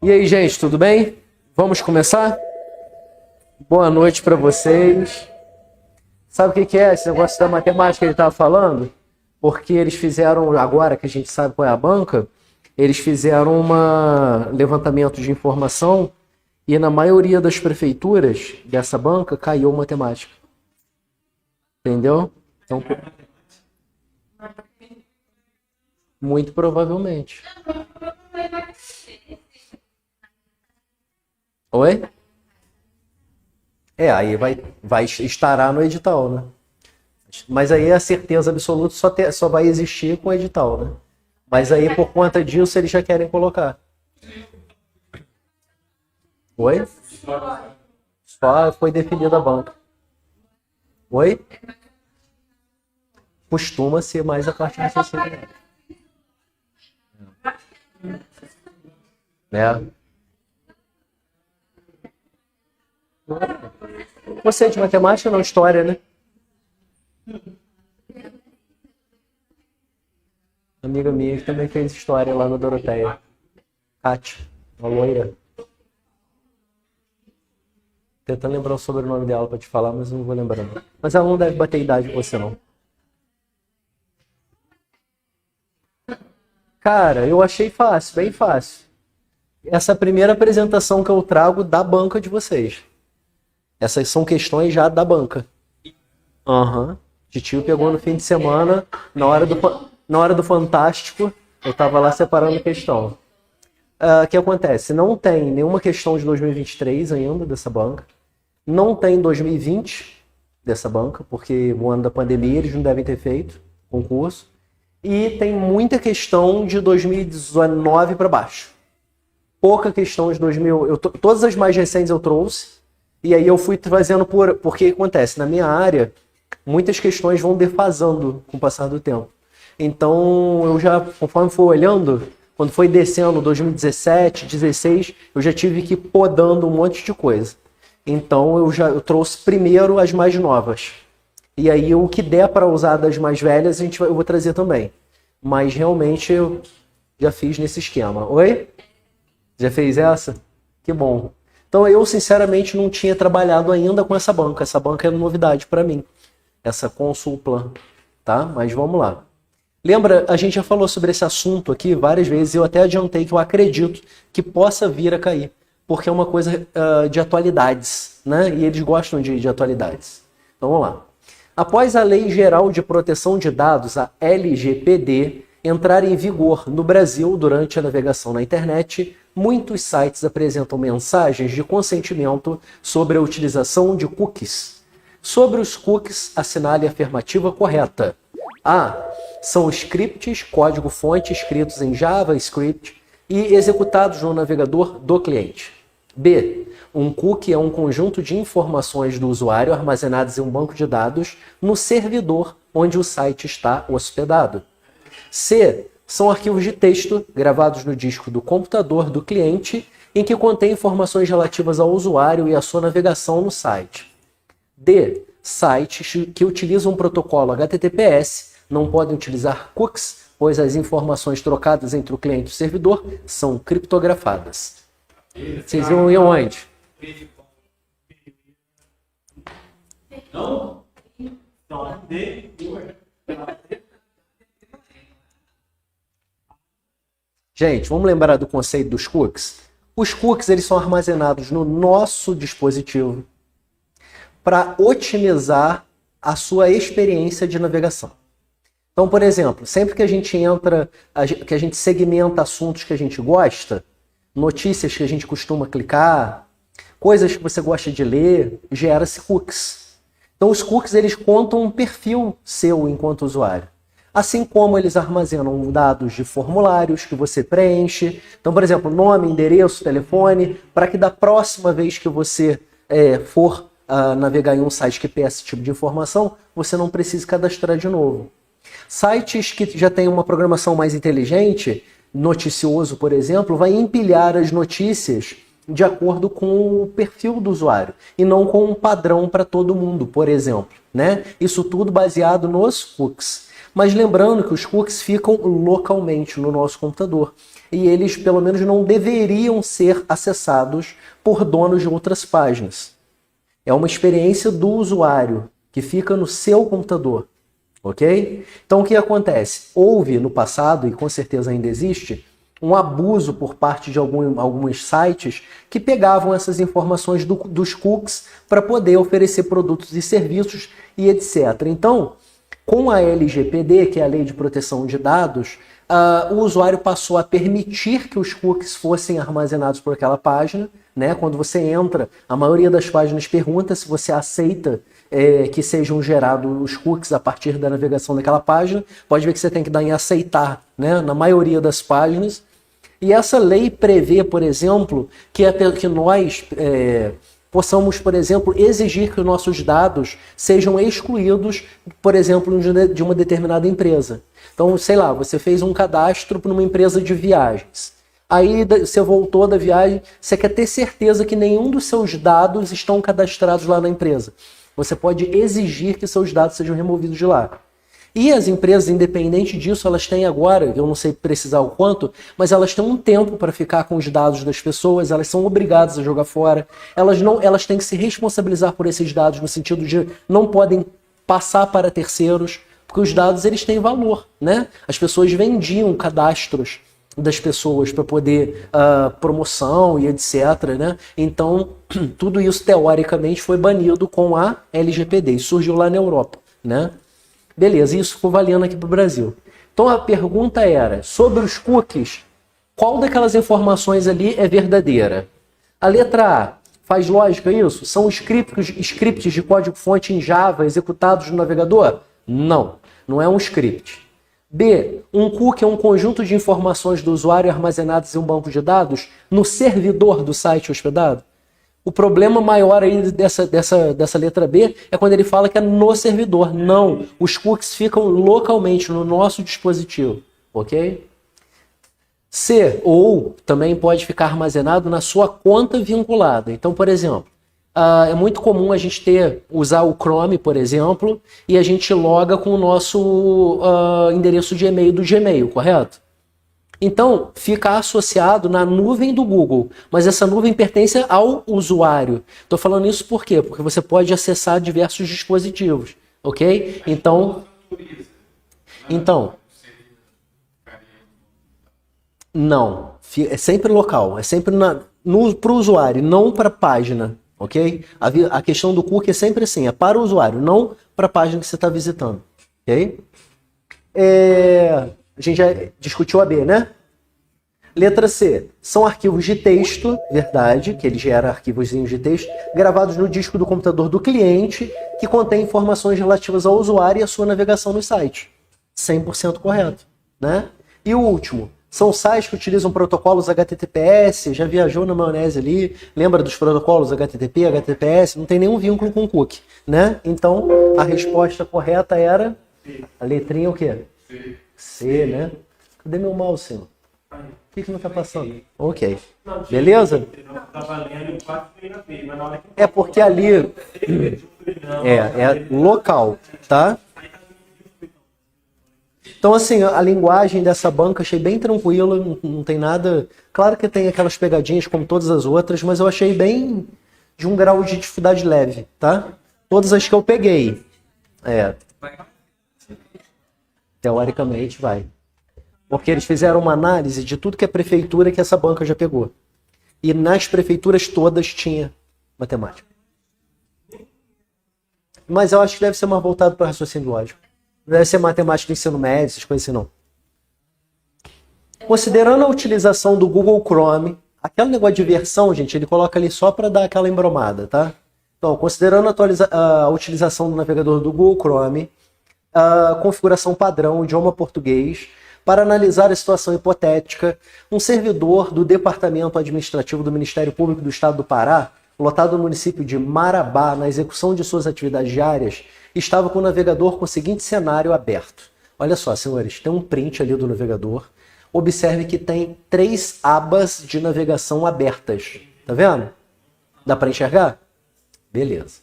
E aí, gente, tudo bem? Vamos começar? Boa noite para vocês. Sabe o que é esse negócio da matemática que ele estava falando? Porque eles fizeram, agora que a gente sabe qual é a banca, eles fizeram um levantamento de informação e na maioria das prefeituras dessa banca caiu matemática. Entendeu? Então, muito provavelmente. Oi? Aí vai estará no edital, né? Mas aí a certeza absoluta só vai existir com o edital, né? Mas aí por conta disso eles já querem colocar. Oi? Só foi definida a banca. Oi? Costuma ser mais a parte de raciocínio. Né? Você é de matemática, não história, né? Amiga minha que também fez história lá na Doroteia. Kátia, uma loira. Tentando lembrar o sobrenome dela para te falar, mas não vou lembrando. Mas ela não deve bater idade com você, não. Cara, eu achei fácil, bem fácil. Essa é a primeira apresentação que eu trago da banca de vocês. Essas são questões já da banca. Aham. Titio pegou no fim de semana, na hora do Fantástico, eu tava lá separando questão. O que acontece? Não tem nenhuma questão de 2023 ainda dessa banca. Não tem 2020 dessa banca, porque o ano da pandemia eles não devem ter feito concurso. E tem muita questão de 2019 para baixo. Pouca questão de 2000. Todas as mais recentes eu trouxe. E aí eu fui trazendo porque acontece, na minha área, muitas questões vão defasando com o passar do tempo. Então, eu já, conforme for olhando, quando foi descendo 2017, 2016, eu já tive que ir podando um monte de coisa. Então, eu trouxe primeiro as mais novas. E aí, o que der para usar das mais velhas, eu vou trazer também. Mas, realmente, eu já fiz nesse esquema. Oi? Já fez essa? Que bom. Então, eu, sinceramente, não tinha trabalhado ainda com essa banca. Essa banca é novidade para mim. Essa Consulplan, tá? Mas vamos lá. Lembra, a gente já falou sobre esse assunto aqui várias vezes. Eu até adiantei que eu acredito que possa vir a cair. Porque é uma coisa de atualidades, né? E eles gostam de atualidades. Então, vamos lá. Após a Lei Geral de Proteção de Dados, a LGPD, entrar em vigor no Brasil durante a navegação na internet, muitos sites apresentam mensagens de consentimento sobre a utilização de cookies. Sobre os cookies, assinale a afirmativa correta. A. São scripts, código-fonte escritos em JavaScript e executados no navegador do cliente. B. Um cookie é um conjunto de informações do usuário armazenadas em um banco de dados no servidor onde o site está hospedado. C. São arquivos de texto gravados no disco do computador do cliente em que contém informações relativas ao usuário e à sua navegação no site. D. Sites que utilizam o protocolo HTTPS não podem utilizar cookies, pois as informações trocadas entre o cliente e o servidor são criptografadas. Vocês iam onde? Não? Gente, vamos lembrar do conceito dos cookies? Os cookies eles são armazenados no nosso dispositivo para otimizar a sua experiência de navegação. Então, por exemplo, sempre que a gente entra, que a gente segmenta assuntos que a gente gosta, notícias que a gente costuma clicar, coisas que você gosta de ler, gera-se cookies. Então, os cookies eles contam um perfil seu enquanto usuário. Assim como eles armazenam dados de formulários que você preenche. Então, por exemplo, nome, endereço, telefone, para que da próxima vez que você for navegar em um site que peça esse tipo de informação, você não precise cadastrar de novo. Sites que já têm uma programação mais inteligente, noticioso, por exemplo, vai empilhar as notícias de acordo com o perfil do usuário e não com um padrão para todo mundo, por exemplo, né? Isso tudo baseado nos cookies. Mas lembrando que os cookies ficam localmente no nosso computador. E eles, pelo menos, não deveriam ser acessados por donos de outras páginas. É uma experiência do usuário que fica no seu computador. Ok? Então, o que acontece? Houve no passado, e com certeza ainda existe, um abuso por parte de alguns sites que pegavam essas informações dos cookies para poder oferecer produtos e serviços e etc. Então, com a LGPD, que é a Lei de Proteção de Dados, o usuário passou a permitir que os cookies fossem armazenados por aquela página. Né? Quando você entra, a maioria das páginas pergunta se você aceita que sejam gerados os cookies a partir da navegação daquela página. Pode ver que você tem que dar em aceitar, né? Na maioria das páginas. E essa lei prevê, por exemplo, que nós possamos, por exemplo, exigir que os nossos dados sejam excluídos, por exemplo, de uma determinada empresa. Então, sei lá, você fez um cadastro para uma empresa de viagens. Aí você voltou da viagem, você quer ter certeza que nenhum dos seus dados estão cadastrados lá na empresa. Você pode exigir que seus dados sejam removidos de lá. E as empresas, independente disso, elas têm agora, eu não sei precisar o quanto, mas elas têm um tempo para ficar com os dados das pessoas, elas são obrigadas a jogar fora, elas têm que se responsabilizar por esses dados, no sentido de não podem passar para terceiros, porque os dados eles têm valor, né? As pessoas vendiam cadastros das pessoas para poder promoção e etc, né? Então, tudo isso teoricamente foi banido com a LGPD, e surgiu lá na Europa, né? Beleza, isso ficou valendo aqui para o Brasil. Então a pergunta era, sobre os cookies, qual daquelas informações ali é verdadeira? A letra A, faz lógica isso? São scripts de código-fonte em Java executados no navegador? Não, não é um script. B, um cookie é um conjunto de informações do usuário armazenadas em um banco de dados no servidor do site hospedado? O problema maior aí dessa letra B é quando ele fala que é no servidor. Não, os cookies ficam localmente no nosso dispositivo, ok? C, ou também pode ficar armazenado na sua conta vinculada. Então, por exemplo, é muito comum a gente usar o Chrome, por exemplo, e a gente loga com o nosso endereço de e-mail do Gmail, correto? Então, fica associado na nuvem do Google, mas essa nuvem pertence ao usuário. Estou falando isso por quê? Porque você pode acessar diversos dispositivos, ok? Então, não. É sempre local, é sempre para o usuário, não para a página, ok? A questão do cookie é sempre assim, é para o usuário, não para a página que você está visitando, ok? A gente já discutiu a B, né? Letra C. São arquivos de texto, verdade, que ele gera arquivozinhos de texto, gravados no disco do computador do cliente, que contém informações relativas ao usuário e à sua navegação no site. 100% correto, né? E o último. São sites que utilizam protocolos HTTPS, já viajou na maionese ali, lembra dos protocolos HTTP, HTTPS, não tem nenhum vínculo com cookie, né? Então, a resposta correta era a letrinha o quê? C, né? Cadê meu mouse, senhor? O que não tá passando? Ok. Beleza? É porque ali é local, tá? Então, assim, a linguagem dessa banca achei bem tranquila, não tem nada... Claro que tem aquelas pegadinhas como todas as outras, mas eu achei bem de um grau de dificuldade leve, tá? Todas as que eu peguei. Teoricamente vai. Porque eles fizeram uma análise de tudo que é prefeitura que essa banca já pegou. E nas prefeituras todas tinha matemática. Mas eu acho que deve ser mais voltado para raciocínio lógico. Não deve ser matemática de ensino médio, essas coisas assim não. Considerando a utilização do Google Chrome, aquele negócio de versão, gente, ele coloca ali só para dar aquela embromada, tá? Então, considerando a utilização do navegador do Google Chrome, a configuração padrão, idioma português, para analisar a situação hipotética, um servidor do Departamento Administrativo do Ministério Público do Estado do Pará, lotado no município de Marabá, na execução de suas atividades diárias, estava com o navegador com o seguinte cenário aberto. Olha só, senhores, tem um print ali do navegador. Observe que tem 3 abas de navegação abertas. Tá vendo? Dá para enxergar? Beleza.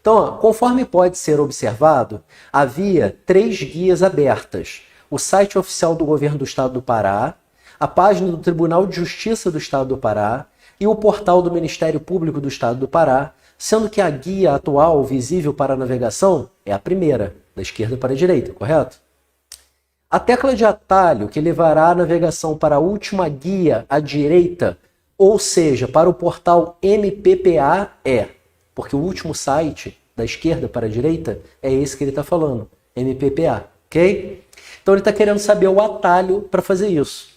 Então, ó, conforme pode ser observado, havia 3 guias abertas. O site oficial do Governo do Estado do Pará, a página do Tribunal de Justiça do Estado do Pará e o portal do Ministério Público do Estado do Pará, sendo que a guia atual visível para a navegação é a primeira, da esquerda para a direita, correto? A tecla de atalho que levará a navegação para a última guia à direita, ou seja, para o portal MPPA porque o último site da esquerda para a direita é esse que ele está falando, MPPA, ok? Então ele está querendo saber o atalho para fazer isso.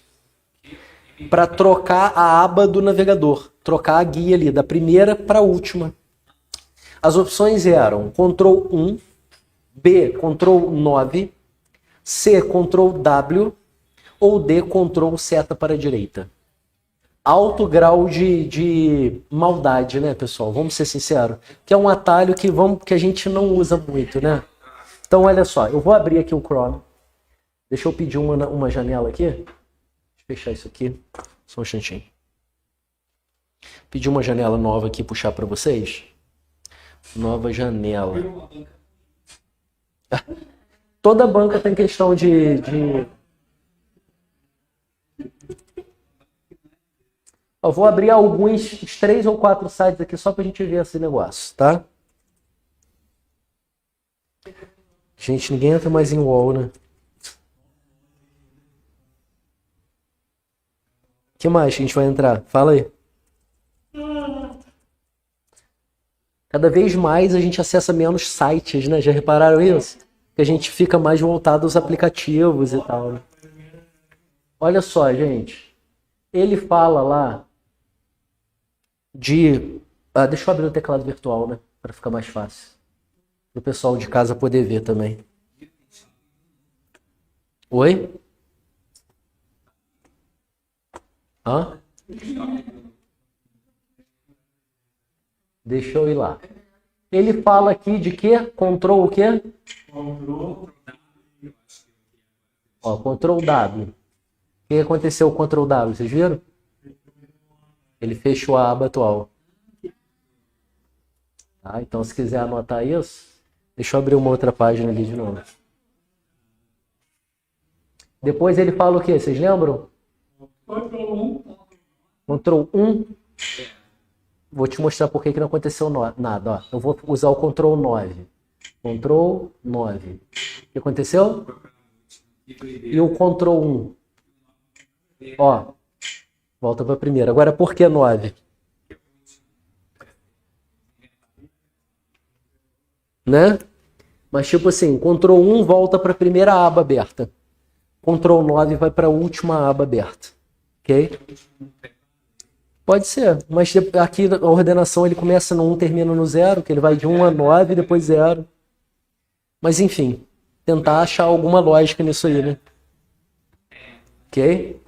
Para trocar a aba do navegador, trocar a guia ali, da primeira para a última. As opções eram Ctrl 1, B, Ctrl 9, C, Ctrl W ou D, Ctrl seta para a direita. Alto grau de maldade, né, pessoal? Vamos ser sinceros. Que é um atalho que a gente não usa muito, né? Então, olha só. Eu vou abrir aqui o Chrome. Deixa eu pedir uma janela aqui. Deixa eu fechar isso aqui. Só um instantinho. Pedir uma janela nova aqui, puxar para vocês. Nova janela. Toda banca tem questão de... Eu vou abrir uns 3 ou 4 sites aqui só para a gente ver esse negócio, tá? Gente, ninguém entra mais em wall, né? O que mais que a gente vai entrar? Fala aí. Cada vez mais a gente acessa menos sites, né? Já repararam isso? Que a gente fica mais voltado aos aplicativos e tal, né? Olha só, gente. Ele fala lá de... deixa eu abrir o teclado virtual, né? Para ficar mais fácil. Para o pessoal de casa poder ver também. Oi? Hã? Deixa eu ir lá. Ele fala aqui de quê? Ctrl o quê? Ó, Ctrl W. O que aconteceu com o Ctrl W? Vocês viram? Ele fechou a aba atual. Tá, então, se quiser anotar isso, deixa eu abrir uma outra página ali de novo. Depois ele fala o quê? Vocês lembram? Ctrl 1. Vou te mostrar por que não aconteceu nada. Ó. Eu vou usar o Ctrl 9. Ctrl 9. O que aconteceu? E o Ctrl 1. Ó. Volta para a primeira. Agora, por que 9? Né? Mas tipo assim, Ctrl 1 volta para a primeira aba aberta. Ctrl 9 vai para a última aba aberta. Ok? Pode ser, mas aqui a ordenação ele começa no 1, termina no 0, que ele vai de 1 a 9, depois 0. Mas enfim, tentar achar alguma lógica nisso aí, né? Ok?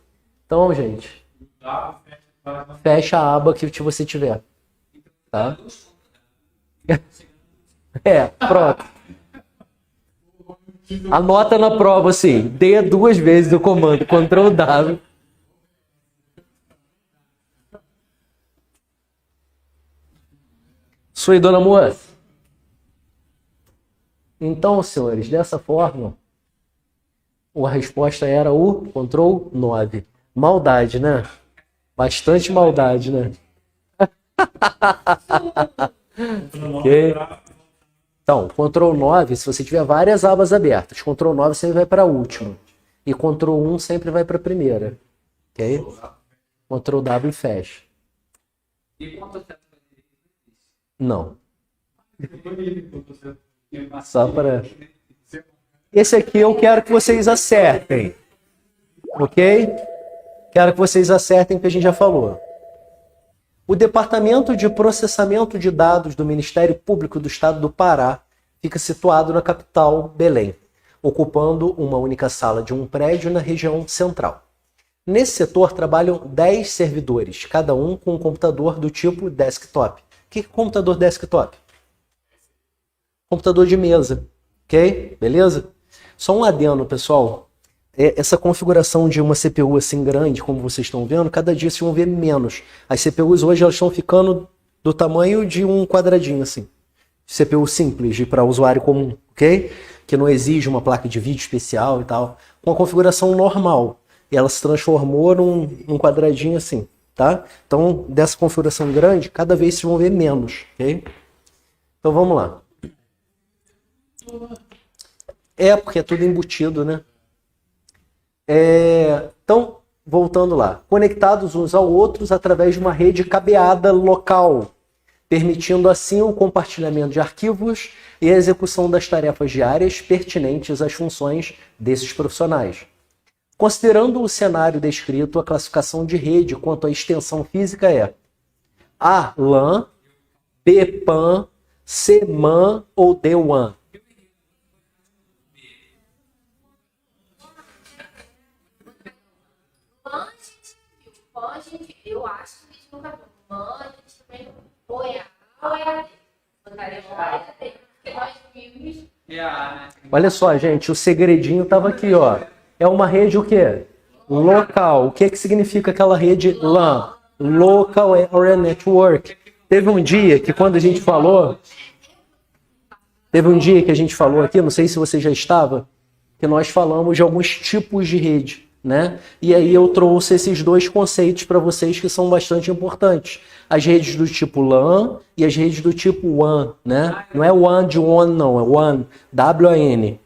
Então, gente, fecha a aba que você tiver. Tá? Pronto. Anota na prova assim, dê 2 vezes o comando Ctrl W. Sou aí, dona moça. Então, senhores, dessa forma, a resposta era o Ctrl 9. Maldade, né? Bastante maldade, né? Ok? Então, Ctrl 9, se você tiver várias abas abertas, Ctrl 9 sempre vai para a última. E Ctrl 1 sempre vai para a primeira. Ok? Ctrl W fecha. Não. Só para... Esse aqui eu quero que vocês acertem. Ok? Quero que vocês acertem o que a gente já falou. O Departamento de Processamento de Dados do Ministério Público do Estado do Pará fica situado na capital, Belém, ocupando uma única sala de um prédio na região central. Nesse setor trabalham 10 servidores, cada um com um computador do tipo desktop. O que é computador desktop? Computador de mesa, ok? Beleza? Só um adendo, pessoal. Essa configuração de uma CPU assim grande, como vocês estão vendo, cada dia vocês vão ver menos. As CPUs hoje elas estão ficando do tamanho de um quadradinho assim. CPU simples para usuário comum, ok? Que não exige uma placa de vídeo especial e tal, com a configuração normal. E ela se transformou num quadradinho assim, tá? Então, dessa configuração grande, cada vez vocês vão ver menos, ok? Então, vamos lá. Porque é tudo embutido, né? Então, voltando lá. Conectados uns aos outros através de uma rede cabeada local, permitindo assim o compartilhamento de arquivos e a execução das tarefas diárias pertinentes às funções desses profissionais. Considerando o cenário descrito, a classificação de rede quanto à extensão física é A. LAN, B. PAN, C. MAN ou D. WAN. Eu acho que a gente nunca viu. MAN, a gente também ou é A ou é AD. Porque nós vimos. Olha só, gente, o segredinho estava aqui, ó. É uma rede o quê? Local. O que significa aquela rede LAN? Local Area Network. Teve um dia que quando a gente falou... Teve um dia que a gente falou aqui, não sei se você já estava, que nós falamos de alguns tipos de rede, né? E aí eu trouxe esses dois conceitos para vocês que são bastante importantes. As redes do tipo LAN e as redes do tipo WAN, né? Não é WAN de WAN, não, é WAN, W-A-N.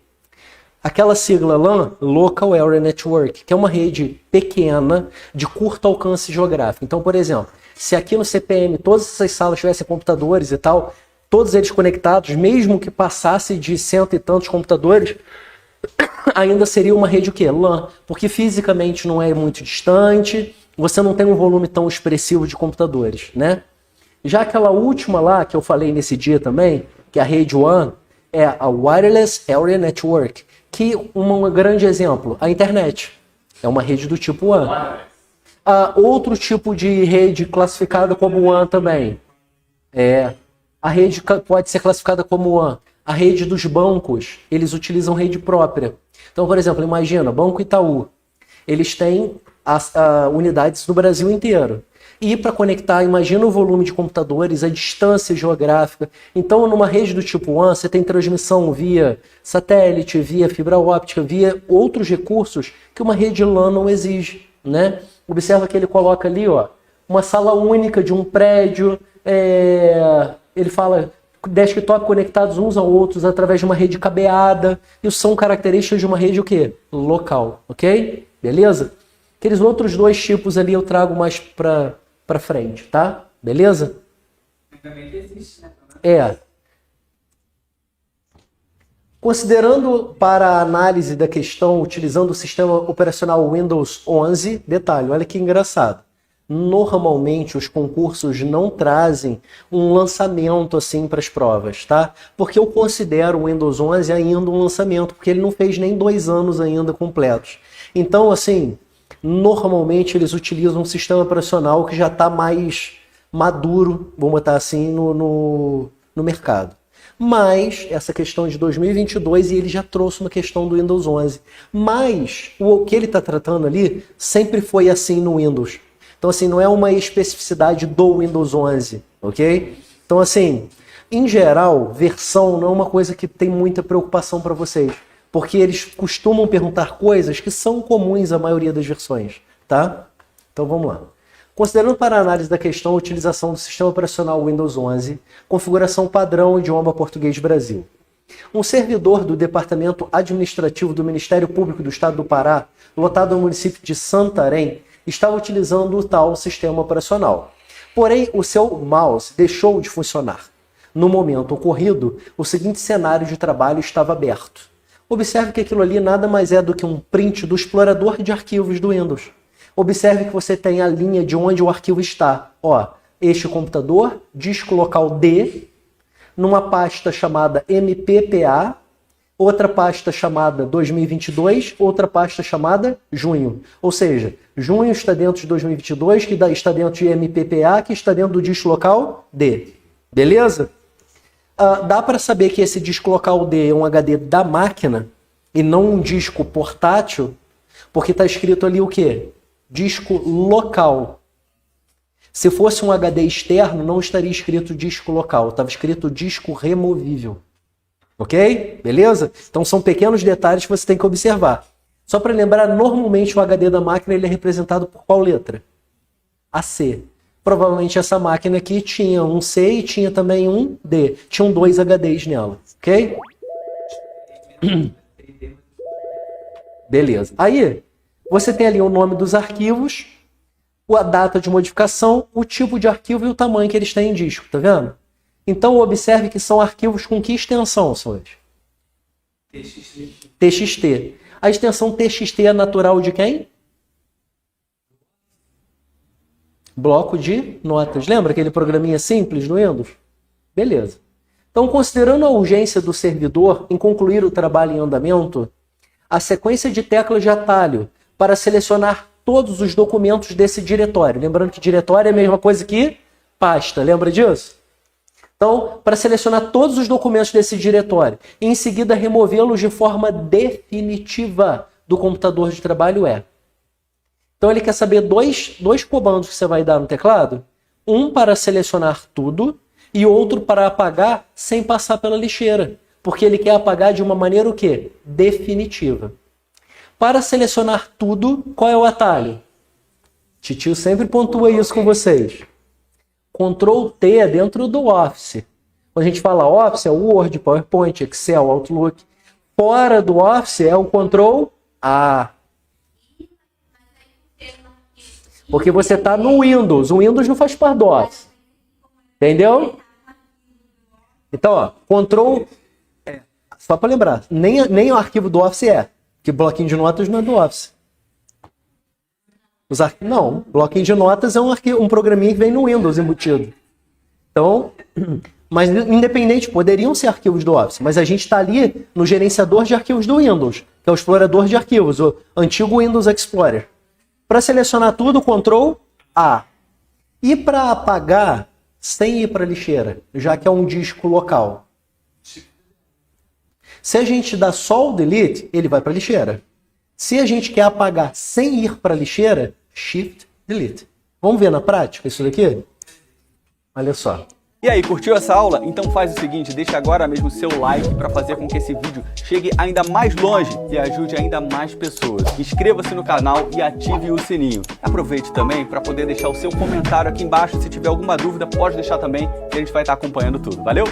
Aquela sigla LAN, Local Area Network, que é uma rede pequena de curto alcance geográfico. Então, por exemplo, se aqui no CPM todas essas salas tivessem computadores e tal, todos eles conectados, mesmo que passasse de cento e tantos computadores, ainda seria uma rede o quê? LAN, porque fisicamente não é muito distante, você não tem um volume tão expressivo de computadores, né? Já aquela última lá, que eu falei nesse dia também, que é a rede WAN, é a Wireless Area Network, que um grande exemplo, a internet, é uma rede do tipo WAN. Outro tipo de rede classificada como WAN também, a rede pode ser classificada como WAN. A rede dos bancos, eles utilizam rede própria. Então, por exemplo, imagina, Banco Itaú. Eles têm unidades no Brasil inteiro. E para conectar, imagina o volume de computadores, a distância geográfica. Então, numa rede do tipo WAN, você tem transmissão via satélite, via fibra óptica, via outros recursos que uma rede LAN não exige, né? Observa que ele coloca ali, ó, uma sala única de um prédio, ele fala desktop conectados uns aos outros através de uma rede cabeada. Isso são características de uma rede o quê? Local, ok? Beleza? Aqueles outros dois tipos ali eu trago mais para frente, tá? Beleza? Também existe, né? Considerando para a análise da questão utilizando o sistema operacional Windows 11, detalhe, olha que engraçado. Normalmente os concursos não trazem um lançamento assim para as provas, tá? Porque eu considero o Windows 11 ainda um lançamento, porque ele não fez nem 2 anos ainda completos. Então, assim, normalmente eles utilizam um sistema operacional que já está mais maduro, vamos botar assim, no mercado. Mas essa questão de 2022 e ele já trouxe uma questão do Windows 11. Mas o que ele está tratando ali sempre foi assim no Windows. Então, assim, não é uma especificidade do Windows 11, ok? Então, assim, em geral, versão não é uma coisa que tem muita preocupação para vocês, porque eles costumam perguntar coisas que são comuns à maioria das versões, tá? Então, vamos lá. Considerando para a análise da questão a utilização do sistema operacional Windows 11, configuração padrão idioma português Brasil. Um servidor do Departamento Administrativo do Ministério Público do Estado do Pará, lotado no município de Santarém, estava utilizando o tal sistema operacional. Porém, o seu mouse deixou de funcionar. No momento ocorrido, o seguinte cenário de trabalho estava aberto. Observe que aquilo ali nada mais é do que um print do explorador de arquivos do Windows. Observe que você tem a linha de onde o arquivo está. Ó, este computador, disco local D, numa pasta chamada MPPA, outra pasta chamada 2022, outra pasta chamada junho. Ou seja, junho está dentro de 2022, que está dentro de MPPA, que está dentro do disco local D. Beleza? Dá para saber que esse disco local D é um HD da máquina e não um disco portátil, porque está escrito ali o quê? Disco local. Se fosse um HD externo, não estaria escrito disco local, estava escrito disco removível. Ok? Beleza? Então são pequenos detalhes que você tem que observar. Só para lembrar, normalmente o HD da máquina ele é representado por qual letra? A C. Provavelmente essa máquina aqui tinha um C e tinha também um D. Tinham 2 HDs nela. Ok? Beleza. Aí, você tem ali o nome dos arquivos, a data de modificação, o tipo de arquivo e o tamanho que eles têm em disco, tá vendo? Então, observe que são arquivos com que extensão, senhores? TXT. A extensão TXT é natural de quem? Bloco de notas. Lembra aquele programinha simples no Windows? Beleza. Então, considerando a urgência do servidor em concluir o trabalho em andamento, a sequência de teclas de atalho para selecionar todos os documentos desse diretório. Lembrando que diretório é a mesma coisa que pasta. Lembra disso? Então, para selecionar todos os documentos desse diretório e em seguida removê-los de forma definitiva do computador de trabalho é. Então, ele quer saber dois comandos que você vai dar no teclado. Um para selecionar tudo e outro para apagar sem passar pela lixeira. Porque ele quer apagar de uma maneira o quê? Definitiva. Para selecionar tudo, qual é o atalho? Titio sempre pontua isso com vocês. Ctrl T é dentro do Office. Quando a gente fala Office, é o Word, PowerPoint, Excel, Outlook. Fora do Office é o Ctrl A. Porque você está no Windows. O Windows não faz parte do Office. Entendeu? Então, ó, Ctrl... Só para lembrar, nem o arquivo do Office é. Que bloquinho de notas não é do Office. Não, bloquinho de notas é um programinha que vem no Windows embutido. Então, mas independente, poderiam ser arquivos do Office, mas a gente está ali no gerenciador de arquivos do Windows, que é o explorador de arquivos, o antigo Windows Explorer. Para selecionar tudo, Ctrl A. E para apagar, sem ir para a lixeira, já que é um disco local. Se a gente dá só o delete, ele vai para a lixeira. Se a gente quer apagar sem ir para a lixeira, Shift Delete. Vamos ver na prática isso daqui? Olha só. E aí, curtiu essa aula? Então faz o seguinte, deixa agora mesmo o seu like para fazer com que esse vídeo chegue ainda mais longe e ajude ainda mais pessoas. Inscreva-se no canal e ative o sininho. Aproveite também para poder deixar o seu comentário aqui embaixo. Se tiver alguma dúvida, pode deixar também, que a gente vai estar acompanhando tudo. Valeu?